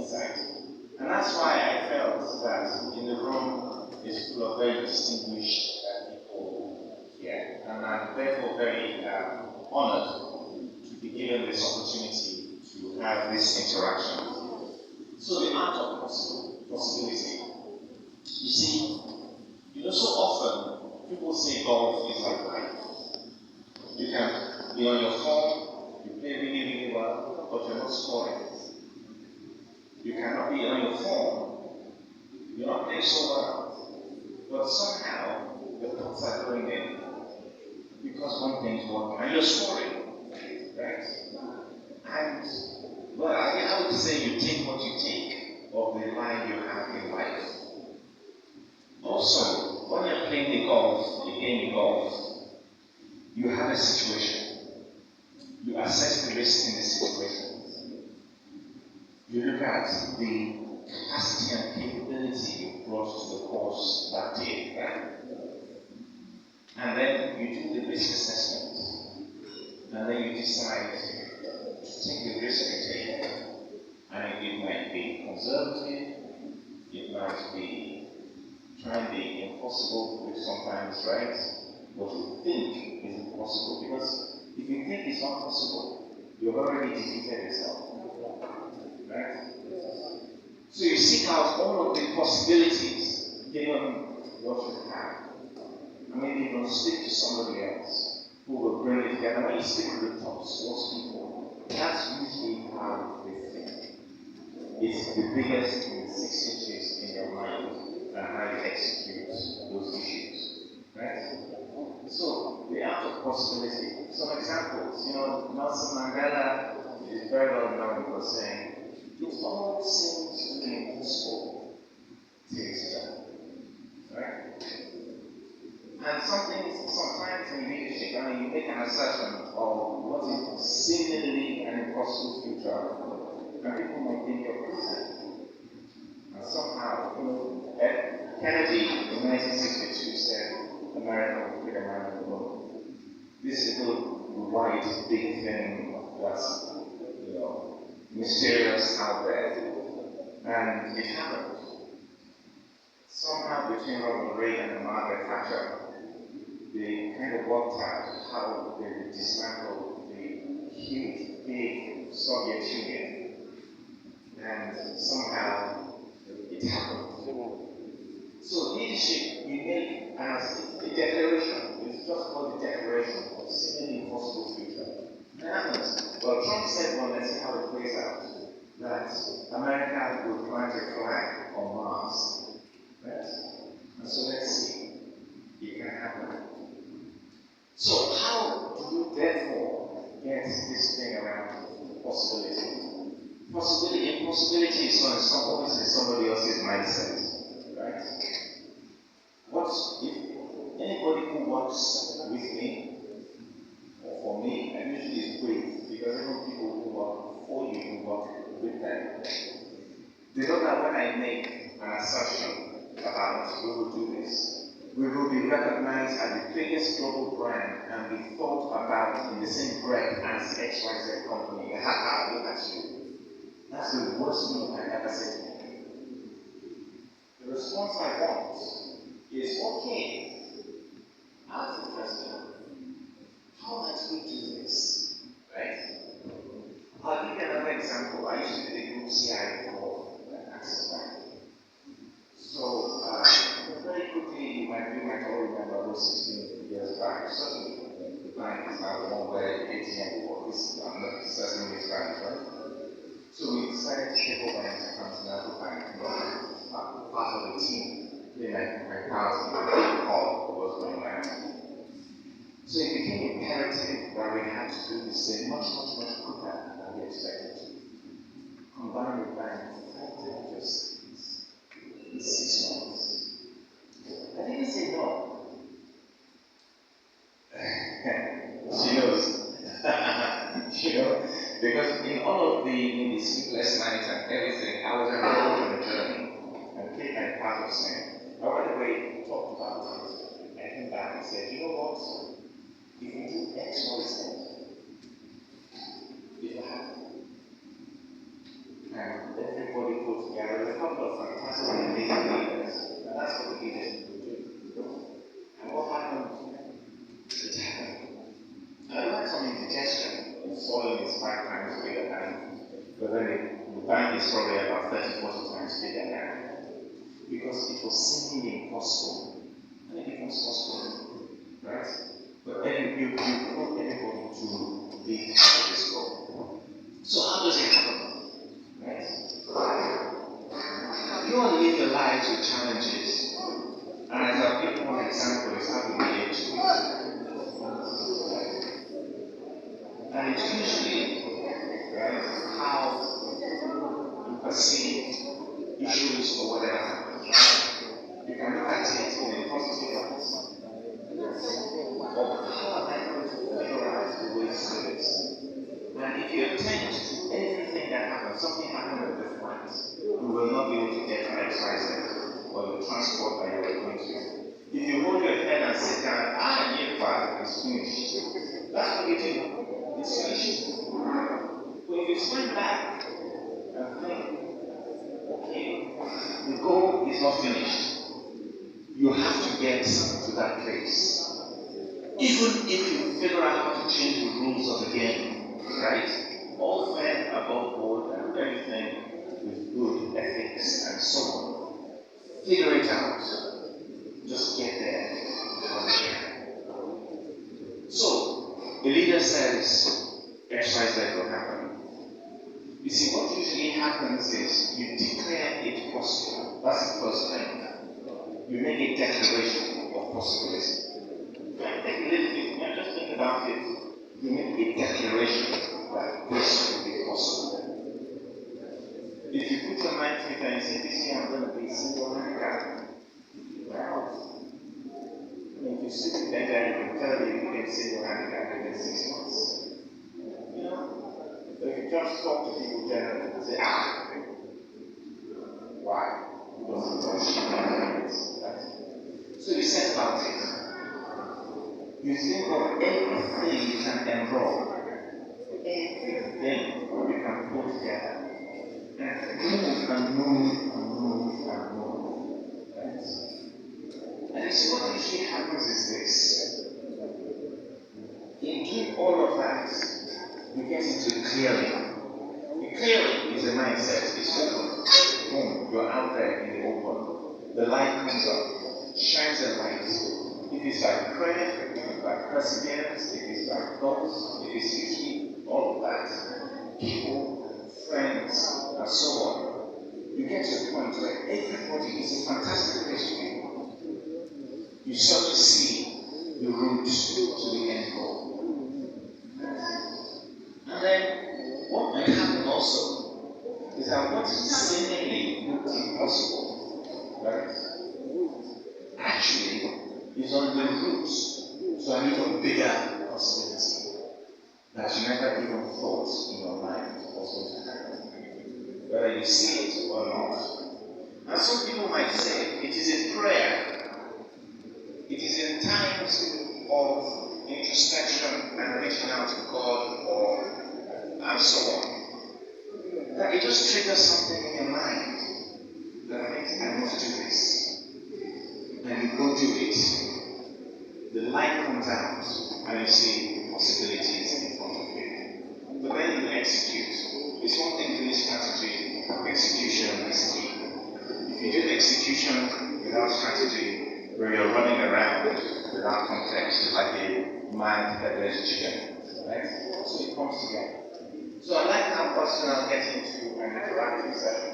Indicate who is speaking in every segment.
Speaker 1: inside. And that's why I felt that in the room is full of very distinguished people here. And I'm therefore very honored to be given this opportunity to have this interaction. So the art of possibility. You see, so often people say golf is like life. You can be on your phone, you play really, really well, but you're not scoring. You cannot be on your phone, you're not playing so well, but somehow the thoughts are going in because one thing's working and you're scoring, right? And well, I would say you take what you take of the line you have in life. Also, when you're playing the game of golf, you have a situation. You assess the risk in the situation. You look at the capacity and capability you brought to the course that day, right? And then you do the risk assessment. And then you decide to take the risk you take. And it might be conservative, it might be trying the impossible, which sometimes, right? What you think is impossible. Because if you think it's not possible, you've already defeated yourself. Right? So you seek out all of the possibilities given what you have. And maybe you can speak to somebody else who will bring it together. When you speak to the top source people, that's usually how they think. It's the biggest in 6 inches in your mind and how you execute those issues. Right? So, the art of possibility. Some examples. Nelson Mandela is very well known for saying, it all seems to be impossible till it's done. Right? And sometimes in leadership, you make an assertion of what is seemingly an impossible future, and people might think you're crazy. And somehow, Kennedy in 1962 said, America will put a man on the moon. This little white big thing that's, mysterious out there. And it happened. Somehow between Ronald Reagan and Margaret Thatcher, they kind of worked out how they would dismantle the huge, big Soviet Union. And somehow it happened. So leadership, you make a declaration. It's just called the declaration of seemingly impossible future. It happens. Well, Trump said, well, let's see how it plays out. That America will plant a flag on Mars. Right? And so let's see. It can happen. So how do you therefore get this thing around possibility? Impossibility is always in somebody else's mindset. Right? What if anybody who works with me or for me, I usually is great because even people who work for you who work with them, they know that when I make an assertion about we will do this, we will be recognized as the biggest global brand and be thought about in the same breath as XYZ company. Look at you. That's the worst thing I ever said to me. The response I want is, okay, that's interesting. How might we do this? Right? I'll give you another example. I used to be the group CI for Access Bank. So, very quickly, you might all remember those 16 years back. Certainly, the bank is now the one where ATM was. I'm not certainly this bank, right? So we decided to take over Intercontinental Bank, part of the team. Then I passed a big call for what's going on. So it became imperative that we had to do this thing much quicker than we expected to. Combine the bank 5 just in 6 months. I didn't say no. She knows. Because in all of the sleepless nights and everything, I was involved in the journey and played my part of saying, I went away and talked about it. I came back and said, you know what? If we do X, Y, Z, it will happen. And everybody But then the bank is probably about 30, 40 times bigger now. Because it was seemingly impossible. And it becomes possible. Right? But then you want everybody to be part of this goal. So how does it happen? Right? You want to live your lives with challenges. And as I'll give one example is how we relate to it. And it's usually, right, how you perceive issues or whatever happens. You can look at it in a positive light. Or how am I going to figure out the way through this? And if you attend to everything that happens, something happened with the flight, you will not be able to get to XYZ or the transport that you are going to. If you hold your head and sit down, need part is finished. That's what you do. It's finished. But if you stand back and think, okay, the goal is not finished. You have to get to that place. Even if you figure out how to change the rules of the game, right? All fair, above board, and everything with good ethics and so on. Figure it out. Just get there. So, the leader says, XYZ will happen. You see, what usually happens is you declare it possible. That's the first thing. You make a declaration of possibility. Take a little bit, just think about it. You make a declaration that this will be possible. If you put your mind to it and you say, this year I'm going to be single-handed, well, if you sit with that guy, you can tell you can single-handed within 6 months. You know? So if you just talk to people generally and say, why? You don't know. So you set about it. You think of everything you can enroll, everything you can put together, and move and move and move and move. Right? And you see what usually happens is this. In doing all of that, you get into clearing. The clearing is a mindset. It's open. Boom, you're out there in the open. The light comes up, shines a light. If it's by prayer, if it's by perseverance, if it's by thoughts, if it's usually all of that, people, friends, and so on, you get to a point where everybody is a fantastic place to be. You start to see the route to the end goal. And then, what might happen also is that what seemingly looked impossible, right, actually is on the route to an even bigger possibility that you never even thought in your mind was going to happen, whether you see it or not. And some people might say it is in prayer, it is in times of introspection and reaching out to God and so on, that it just triggers something in your mind that makes I must do this. And you go do it. The light comes out and you see possibilities in front of you. But then you execute. It's one thing doing strategy, execution is key. If you do execution without strategy, where you're running around without context, it's like a man-headless chicken. Right? So it comes together. So I like how us now get into an interactive session.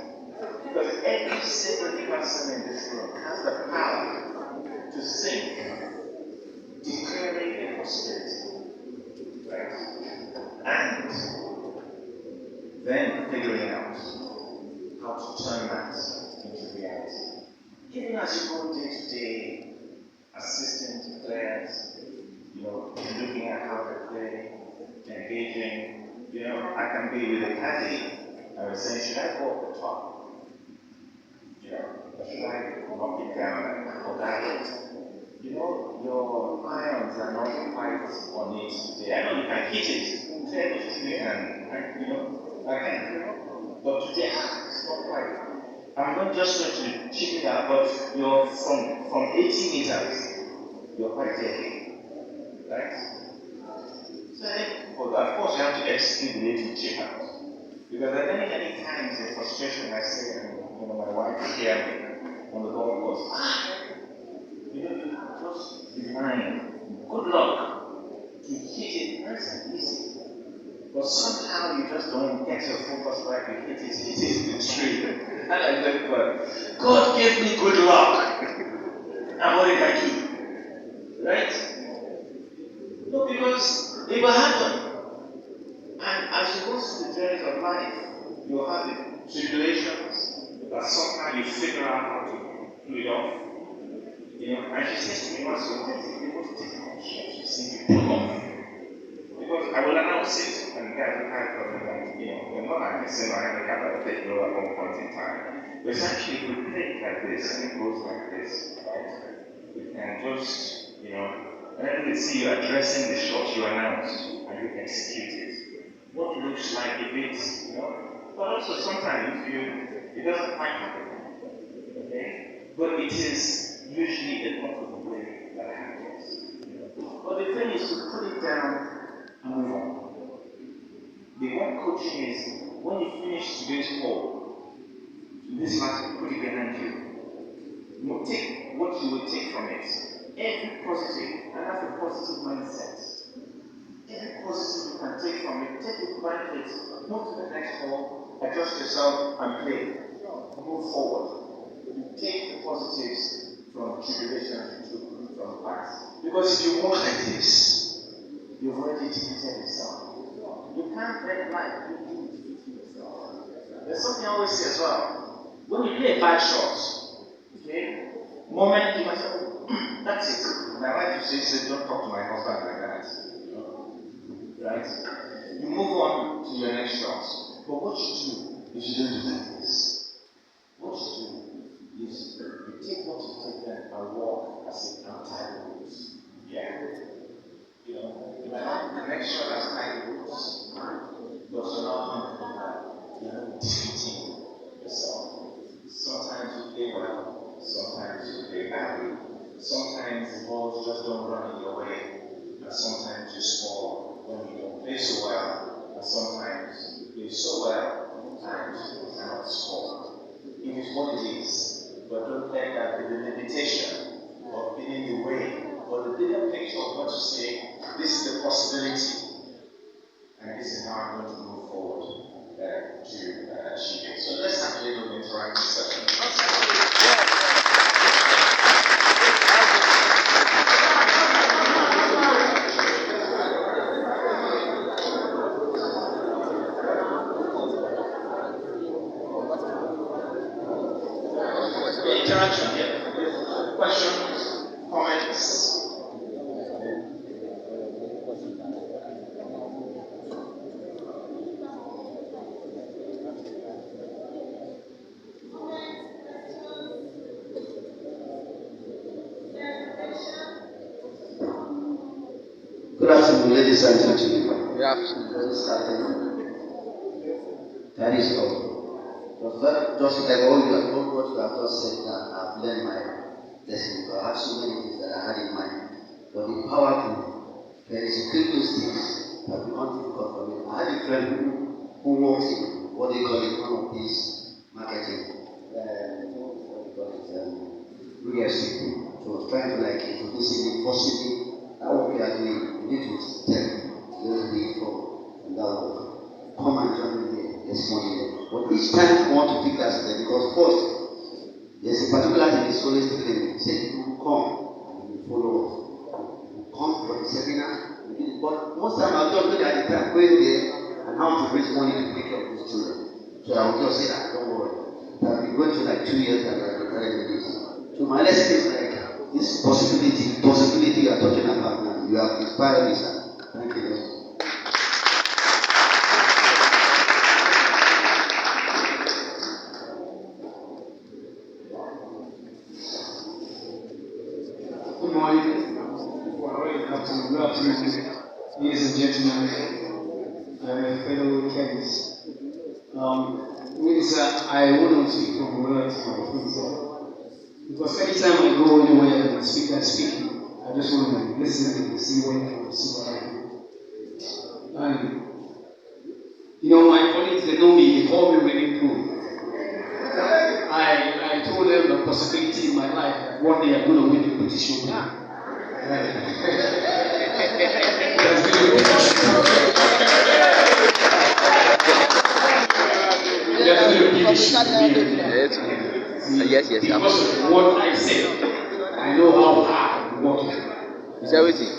Speaker 1: Because every single person in this room has the power to think, declaring a possibility, right? And then figuring out how to turn that into reality. Even as you go day to day, assisting players, looking at how they play, engaging. I can be with a caddy. I was saying, should I go up the top? Or should I knock it down and diet? Your irons are not quite on it today. I know you can hit it technically and I can. But today, it's not quite. I'm not just going to chip it out, but you're from 80 meters, you're quite heavy. Right? So, of course, you have to execute the way to chip out. Because there are many times in frustration I say, and my wife hear me on the golf course, just design, good luck to hit it nice and easy. But somehow you just don't get your focus right, you hit it the tree. And I thank God. God gave me good luck. And what did I do? Right? No, because it will happen. And as you go through the journeys of life, you'll have the tribulations that somehow you figure out how to pull it off. And she says to me once, what is the most difficult shot you see me pull off? Because I will announce it, and guys will kind of problem that, we're not like the same handicap that will take over at one point in time. But essentially, if we play it like this, and it goes like this, right? We can just, and then we see you addressing the shot you announced, and you execute it. What looks like a bit, but also sometimes it doesn't quite happen. Okay? But it is usually a lot of the way that happens. But the thing is to put it down and move on. The one coaching is when you finish today's call, this last put it behind you. Take what you will take from it. Every positive, and that's a positive mindset. Every positive you can take from it, take it, bind it, move to the next call, adjust yourself and play. Move forward. You take the positives from tribulation to from the past. Because if you walk like this, you've already defeated yourself. You can't let life do defeat yourself. There's something I always say as well. When you play a bad shot, okay, moment you might say, that's it. My wife used to say, don't talk to my husband like that. Right? You move on to your next shot. But what you do is you don't do like this. What you do is you take what you take and walk as if I'm tied rules. Yeah. You might not the next shot as tied rules, but you're not defeating yourself. Sometimes you play well, sometimes you play badly. Sometimes the balls just don't run in your way, and sometimes you score when you don't play so well, and sometimes you play so well and you cannot score. It is what it is, but don't let that be the limitation of being the way, or the bigger picture of what you say. This is the possibility, and this is how I'm going to move forward to achieve it. So let's have a little interactive session. Interaction here. Questions, comments.
Speaker 2: Good afternoon, ladies and gentlemen. Good afternoon. That is all. Just like all you have what you have just said, that I've learned my lesson. I have so many things that I had in mind. But the power to there is a those things that we want to cut from it. I had a friend who works in what they call it, one of these marketing, real estate. So I was trying to introduce it, forcibly. That what we are doing, we need to step a little bit from that work. Come and join me this morning. But each time we want to take that step, because first, there's a particular thing that's always telling me. Say, you come and you follow us. You come for the seminar, but most time I'll just look at the time going there and how to raise money to take care of these children. So I will just say that, don't worry. I've been going to 2 years that I've been telling this. So my lesson is this possibility you are talking about now. You have inspired me, sir. Thank you very much.
Speaker 3: Good morning. Good afternoon, ladies and gentlemen, fellow Kenyans. I want to speak from royalty of myself. Because anytime I go anywhere and I speak, I just want to listen and see what I see what I do. And my colleagues, they know me one day I'm going to win the petition. That's been a big issue. That's been a big issue.
Speaker 4: Yes.
Speaker 3: Because of what I said, I know how hard I'm working.
Speaker 4: Is everything?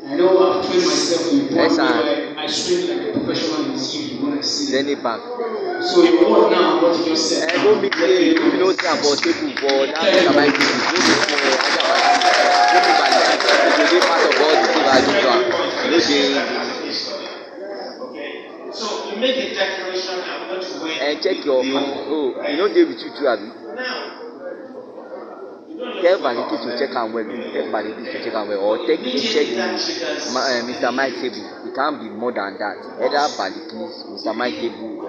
Speaker 3: I know I've trained myself to the point where I swim like a professional in TV when I see
Speaker 4: Zenny Bank.
Speaker 3: So you want now what you just said.
Speaker 4: I go meet if you know say about people for that Jamaica people, go meet for Ajabati. Go meet part of all the things I do to am.
Speaker 1: Okay. So you make a declaration, I'm going to win.
Speaker 4: And check your you know dey with you too, abi? Tell Baliki to check am well. Or check Mr. Mike table. It can't be more than that. Either Baliki's, Mr. Mike table,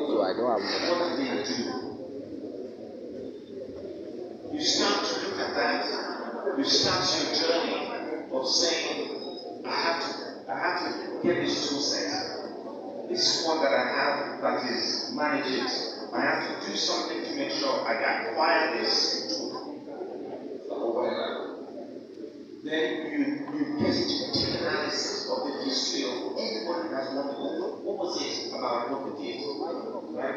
Speaker 4: so I don't have more than that.
Speaker 1: You start to look at that. You start your journey of saying, I have to get this tool set. This is one that I have that is managed. I have to do something to make sure I acquire this tool. Then you get into deep analysis of the history of everybody that's won the book. What was it about what they did? Right?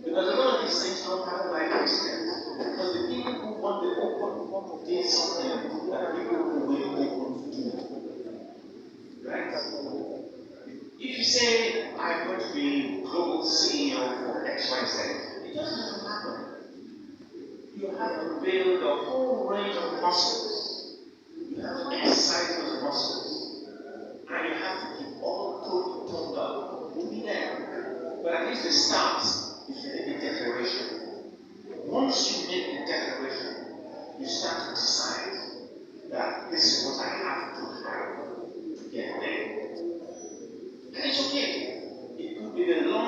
Speaker 1: Because a lot of these things don't happen by accident. Because the people who won the open did something that people who were able to do. Right? If you say, I'm going to be global CEO for XYZ, it doesn't happen. You have to build a whole range of muscles. You have to exercise those muscles. And you have to keep all toned up. We'll be there. But at least the start is to make a declaration. Once you make the declaration, you start to decide that this is what I have to have to get there. And it's okay. It could be a long,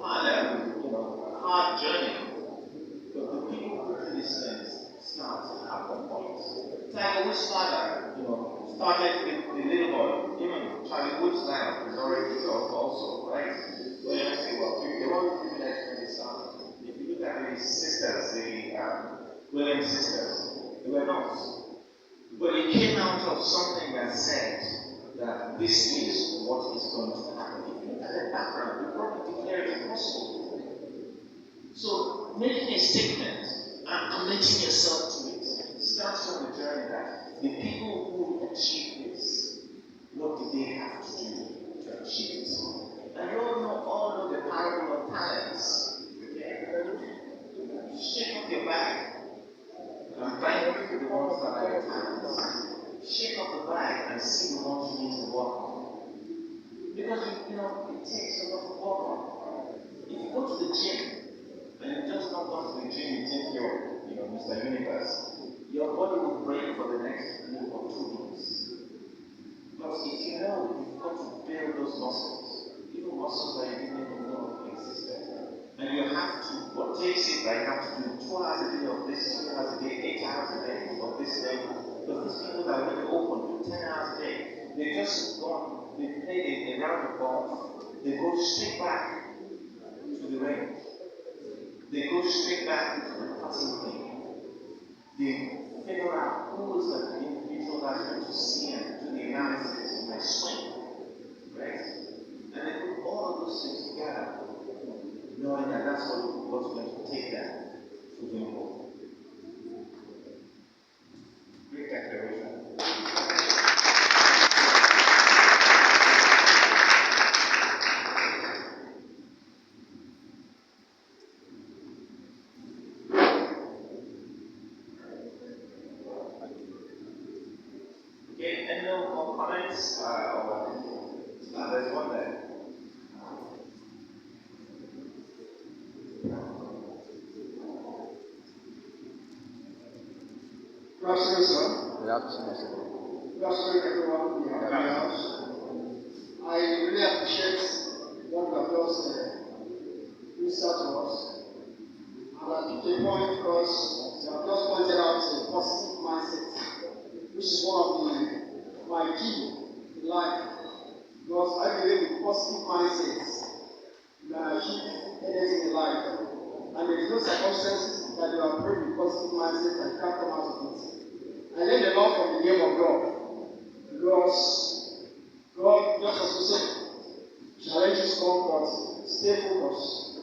Speaker 1: hard journey. But the people who do these things start at one point. Tiger Woods' father, started with the little boy. Even Charlie Woods now is already also, right? Well, you say, well, they weren't privileged when they started. If you look at the sisters, the Williams sisters, they were not. But it came out of something that said that this is what is going to happen. If you look at the background, you probably declare it impossible. So, making a statement and committing yourself to it starts from the journey that the people who achieve this, what did they have to do to achieve it? And you all know the parable of talents. Okay? Shake up your bag and find the ones that are your talents. Shake up the bag and see the ones you need to work on. Because it takes a lot of work on. If you go to the gym, and you just not go to the gym, you think you're, Mr. Universe, your body will break for the next week or 2 weeks. Because if you know you've got to build those muscles, even muscles that you didn't even know existed, and you have to, what takes it, like you have to do 2 hours a day of this, 2 hours a day, 8 hours a day of this level. But these people that are really open do 10 hours a day. They just go, they play a round of golf, they go straight back to the range. They go straight back to the putting thing. They figure out who is the individual that's going to see and do the analysis in my swing. Right? And they put all of those things together, knowing that that's what's going to take them to the goal. Great declaration. Any more comments? There's one there.
Speaker 5: Good afternoon, sir.
Speaker 4: Good afternoon, sir.
Speaker 5: Good afternoon, everyone in the house. I really appreciate what you have just reached out to us. And I took a point because you have just pointed out a positive mindset, which is one of my key in life. Because I believe in positive mindsets, you can achieve anything in life. And there is no circumstances that you are praying with positive mindset and can't come out of it. I learned a lot from the name of God. Because God just as we said, challenges come, but stay focused.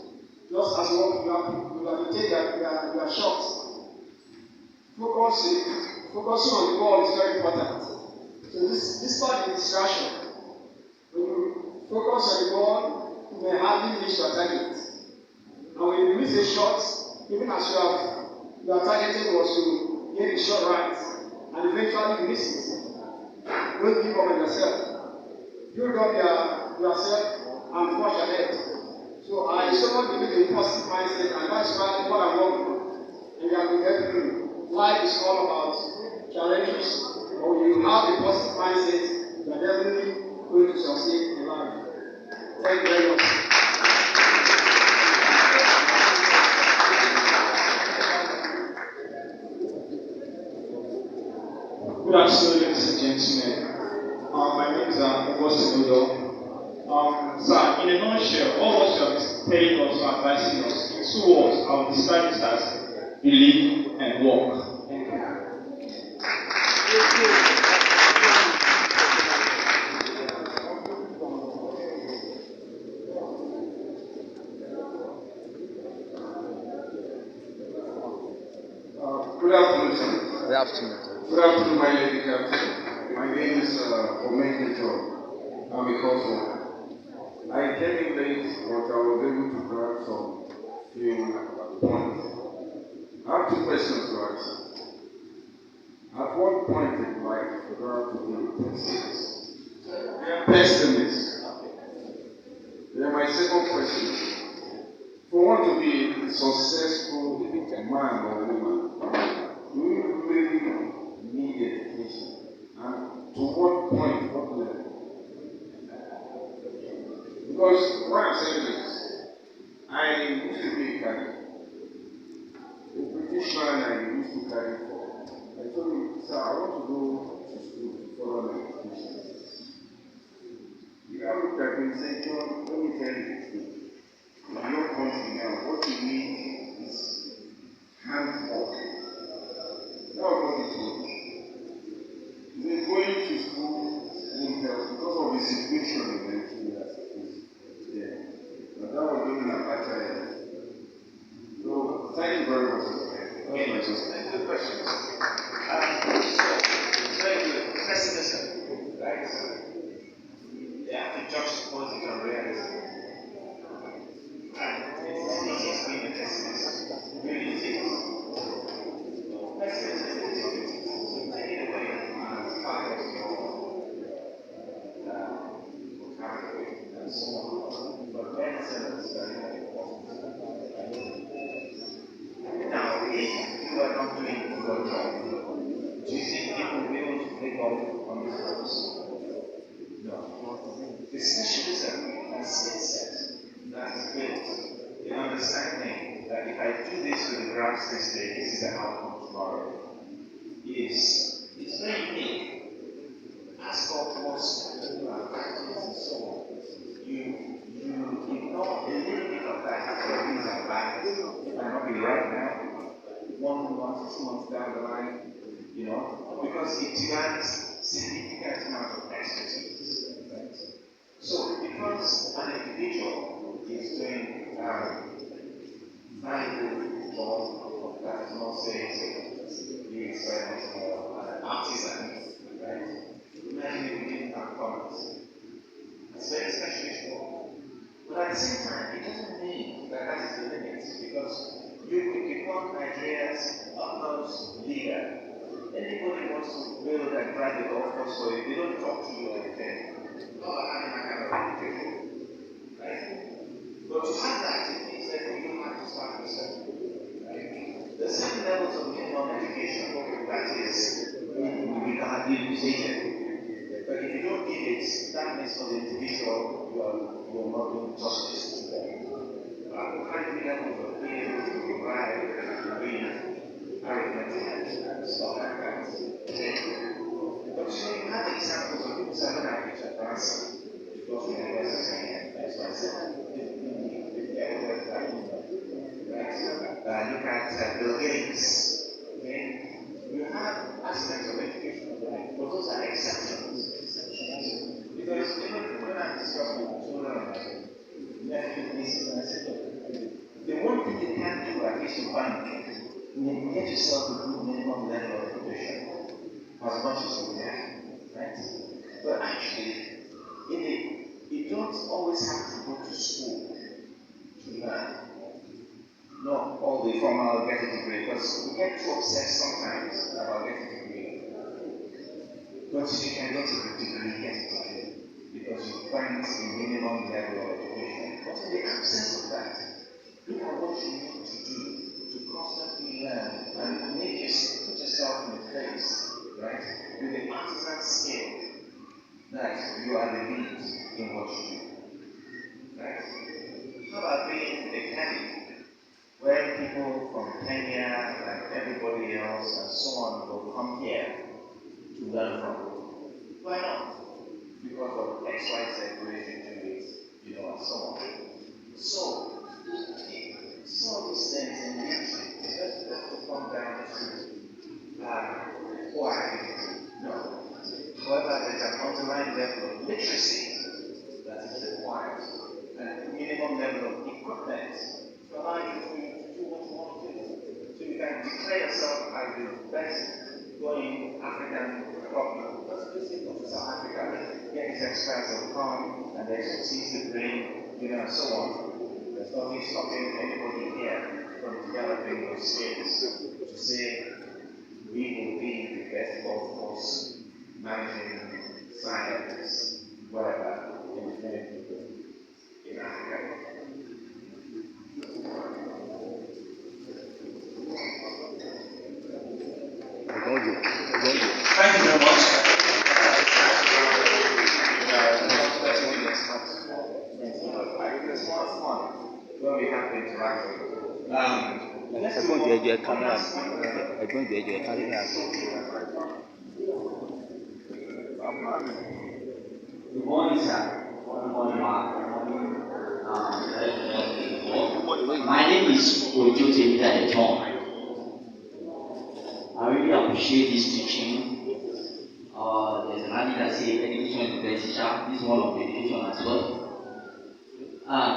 Speaker 5: Just as what you have to take that you are shocked. Focusing on the goal is very important. So this part is distraction. When you focus on the goal, you may hardly reach your target. And when you miss a shot, even as your targeting was to get the shot right, and eventually you miss it. Don't give up on yourself. Build up yourself and push ahead. So I strongly believe in positive mindset, and that's why what I'm working on. And we have been helping you. Life is all about challenges. But when you have a positive mindset, you are definitely going to succeed in life. Thank you very much.
Speaker 6: Good afternoon, ladies and gentlemen. My name is Augustine Udo. Sir, in a nutshell, all what you have been telling us or advising us in 2 words, I will describe it as believe and walk. Thank you.
Speaker 7: Good afternoon, sir.
Speaker 4: Good afternoon.
Speaker 7: Good afternoon, my lady captain. My name is Omeke John. I'm a counselor. I came in late, but I was able to grab some few points. I have 2 questions to ask. At what point in life for God to be pessimist? Then my second question. For one to be a successful man or woman, do you really need education? And to what point, what level? Because what I'm saying is, I used to be a carry. A British man I used to carry for. I told him, sir, I want to go to school to follow my education. He now looked at me and said, John, let me tell you the truth. In your country now, what you need is handwork. That was what he told me. He said, going to school won't help because of the situation eventually that's there. But that was during a better end. So, thank you very much. That's my question.
Speaker 1: Good question. Very good. Pessimism, right? They have to juxtapose it on realism. And it's being a pessimist. Really it is. Pessimism is difficult. So take it away as part of your vocabulary and so on. But medicine is very important. Now, if you are not doing your job, do you think people will be able to pick up on this course? No. The specialism and skill set that is built in understanding that if I do this with the graphs this day, this is the outcome tomorrow, it's very unique. Ask God what's practice and so on. You ignore a little bit of that for things are bad. It might not be right now. 1 month, 2 months down the line, because it demands significant amount of expertise. Right? So, because an individual is doing very good job, that is not saying he is very much more an artisan, right? Imagine if we didn't have commerce. It's very specialist work. But at the same time, it doesn't mean that that is the limit, because you could become Nigeria's utmost leader. Anybody wants to build and drive the golf course for you, they don't talk to you or anything. Not having that kind of reputation. Right? But to have that, it means that you have to start yourself. Right? The 7 levels of minimum education, that is, we can stated. But if you don't give it, that means for the individual, you are not doing justice to them. High levels of being able to provide read arithmetic and stuff like that. Okay? But you have examples of people who have an average advance to go to university and that's why I said, right? Look at Bill Gates. Okay? You have aspects of education of life, but those are exceptions. Because even when I discuss with children, nephews, and I said, look, the one thing you can do at least to bank, you get yourself a good minimum level of education as much as you can, right? But actually, you don't always have to go to school to learn. Not all the formal get a degree, because we get too obsessed sometimes about getting a degree. But if you can get a degree, get a degree, because you find a minimum level of education. But in the absence of that, look at what you need to do to constantly learn and put yourself in a place, right, with the artisan skill that you are the lead in what you do. Right? How about being a mechanic, where people from Kenya and everybody else and so on will come here to learn from? Why not? Because of XYZ reason to it, and so on. So, some of these things in leadership, it doesn't have to come down to who I think. No. However, there's an underlying level of literacy that is required, and a minimum level of equipment to allow you to do what you want to do. So you can declare yourself as the best going African problem. Let's just go to South Africa, get these experts will come and the expertise they bring, and so on. There's nothing stopping anybody here from developing those skills to say we will be the best golf course managing science, whatever, in Africa.
Speaker 8: Thank you very much.
Speaker 1: It's more fun when we have interaction.
Speaker 8: Good morning, sir. Good morning, Mark. My name is Ojo Temita Eton. I really appreciate this teaching. There's an idea that says education is the best teacher. This is one of the education as well.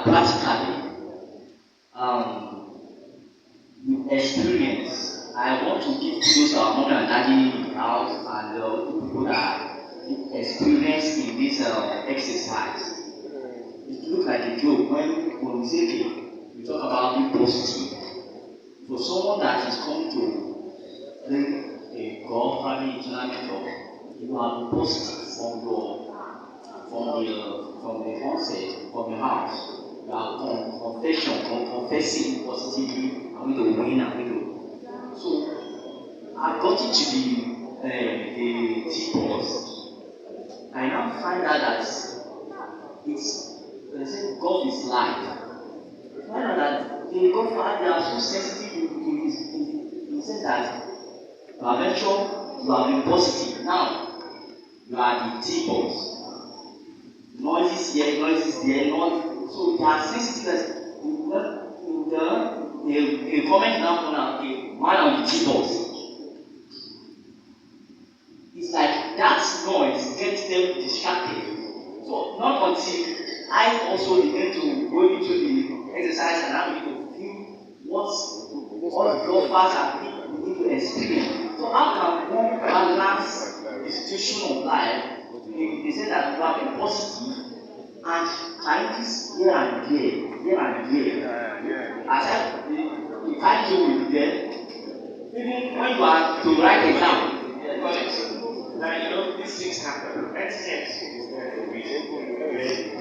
Speaker 8: Practically, with experience, I want to give kudos to our mother and daddy in the house and the people that are experienced in this exercise. It looks like a joke when we say we talk about being positive. For someone that is coming to bring a golf family tournament of, you are positive from the onset, from your house. You are confessing positively, I'm going to win, I'm going to. So I got into the T-Boss. I now find out that they say golf is life. I find out that the golfers, they are so sensitive in the sense that you are mature, you are being positive. Now, you are the T-Boss. Noises here, noises there, so they are sensitive. The comment now on one of the T-Boss. It's like that noise gets them distracted. So not until I also begin to go into the exercise and I begin to feel what all the golfers are beginning to experience. So how can one balance the situation of life? They say that you are being positive and challenges here and there. As the challenge will be there. Even when you are to write exam.
Speaker 1: Now, these things happen. STX is there for a reason.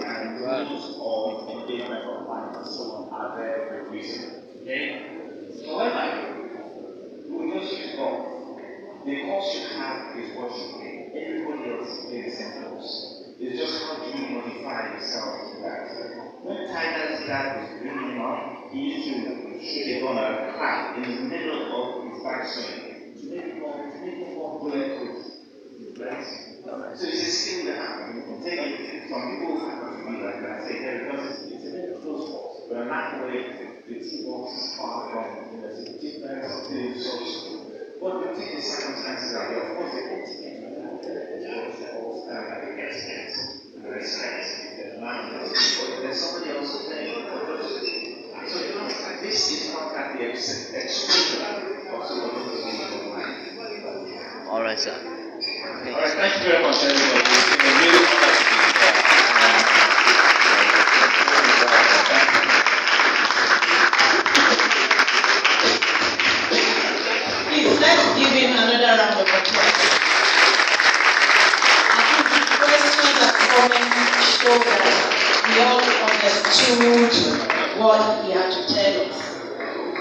Speaker 1: And rules of engagement of life and so on are there for a reason. Okay? However, we just use golf. The course you have is what you pay. Everybody else pays the same course. It's just how do you modify yourself to that. When Tiger's dad was bringing him up, he used to shoot it on a cloud in the middle of his backswing to make it more bulletproof. Right? So it's a skill that happens. Some people happen to be like that. I say, because it's a very close course, but I'm not the way the T-box is far from, it's a different stage social. But we take the circumstances that way, of course, they can take it. That they expect and respect the land. But there's somebody else playing for those. So this is not at the exclusion of somebody who's in the life.
Speaker 4: All right, sir.
Speaker 1: All right, thank you very much, everybody. It's been a really
Speaker 9: Please, let's give him another round of applause. I think the questions and comments show that we all understood what he had to tell us.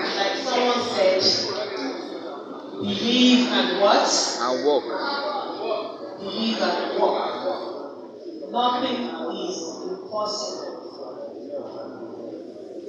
Speaker 9: And like someone said, believe and what?
Speaker 4: And walk.
Speaker 9: Believe and walk. Nothing is impossible